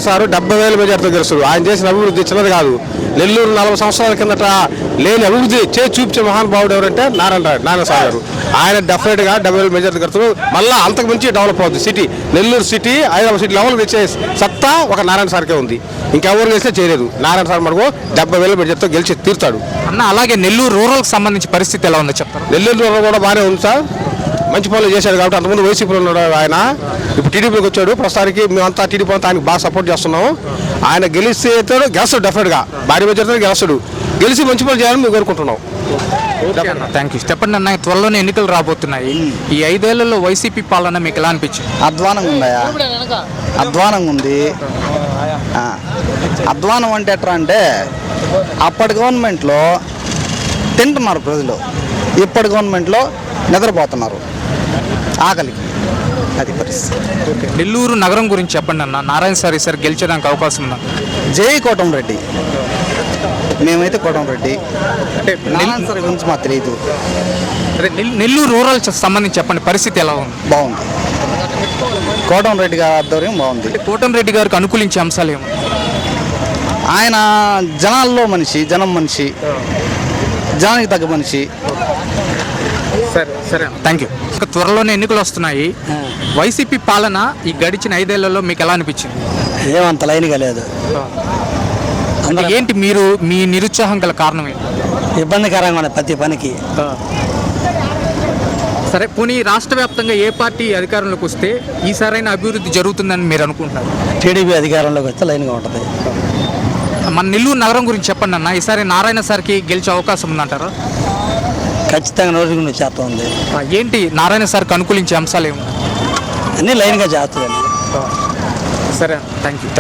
Sir 70,000 మెజార్టీతో గెలుస్తారు. ఆయన చేసిన అభివృద్ధి చిన్నది కాదు. నెల్లూరు 40 సంవత్సరాల కిందట లేని అభివృద్ధి చేసి చూపించే మహానుభావుడు ఎవరంటే నారాయణ సార్ గారు. ఆయన డెఫినెట్గా 70,000 మెజార్టీ గెలుస్తారు. మళ్ళీ అంతకు మించి డెవలప్ అవుతుంది city. Nellore city Hyderabad city level తెచ్చే సత్తా ఒక నారాయణ సార్కే ఉంది. ఇంకెవరు చేస్తే చేయలేదు. నారాయణ సార్ మనకు 70,000 మెజార్టీతో గెలిచి తీరుతాడు అన్న. అలాగే నెల్లూరు రూరల్కి సంబంధించి పరిస్థితి ఎలా ఉందో చెప్తారు? నెల్లూరు రూరల్ కూడా బాగానే ఉంది సార్. మంచి పనులు చేశాడు కాబట్టి. అంతకుముందు వైసీపీలో ఉన్నాడు ఆయన, ఇప్పుడు టీడీపీకి వచ్చాడు. ప్రస్తుతానికి మేమంతా టీడీపీ అంతా ఆయనకు బాగా సపోర్ట్ చేస్తున్నాము. ఆయన గెలుస్తాడు డెఫినెట్గా, భారీ మెజార్టీతో గెలుస్తాడు. గెలిచి మంచి పనులు చేయాలని మేము కోరుకుంటున్నాం. Thank you. చెప్పండి అన్న, త్వరలోనే ఎన్నికలు రాబోతున్నాయి. ఈ 5 ఏళ్లలో వైసీపీ పాలన మీకు ఎలా అనిపించింది? అధ్వానంగా ఉందయా, అధ్వానంగా ఉంది. అధ్వానం అంటే ఎట్లా అంటే, అప్పటి గవర్నమెంట్లో తింటున్నారు ప్రజలు, ఇప్పటి గవర్నమెంట్లో నిద్రపోతున్నారు ఆకలికి. అది పరిస్థితి. నెల్లూరు నగరం గురించి చెప్పండి అన్న. నారాయణ సార్ ఈసారి గెలిచడానికి అవకాశం ఉందా? జై కోటంరెడ్డి. మేమైతే కోటంరెడ్డి. నారాయణ సార్ గురించి మాకు తెలియదు. నెల్లూరు రూరల్ సంబంధించి చెప్పండి, పరిస్థితి ఎలా ఉంది? బాగుంది. కోటంరెడ్డి గారి ఆధ్వర్యం బాగుంది. కోటంరెడ్డి గారికి అనుకూలించే అంశాలు ఏమో? ఆయన జనాల్లో మనిషి, జనం మనిషి, జనానికి తగ్గ మనిషి. సరే థ్యాంక్ యూ. త్వరలోనే ఎన్నికలు వస్తున్నాయి. వైసీపీ పాలన ఈ గడిచిన 5 ఏళ్లలో మీకు ఎలా అనిపించింది? ఏమంత లైన్గా లేదు. ఏంటి మీరు మీ నిరుత్సాహం గల కారణం ఏంటి? ఇబ్బందికరంగా ఉంది ప్రతి పనికి. సరే, పోనీ రాష్ట్ర వ్యాప్తంగా ఏ పార్టీ అధికారంలోకి వస్తే ఈసారైన అభివృద్ధి జరుగుతుందని మీరు అనుకుంటున్నారు? టీడీపీ అధికారంలోకి వస్తే లైన్గా ఉంటుంది. మన నెల్లూరు నగరం గురించి చెప్పండి అన్న. ఈసారి నారాయణ సార్కి గెలిచే అవకాశం ఉందంటారా? ఖచ్చితంగా నోటికి చేస్తూ ఉంది. ఏంటి నారాయణ సార్కి అనుకూలించే అంశాలు ఏమి? అన్నీ లైన్గా చేస్తుంది. సరే, థ్యాంక్ యూ.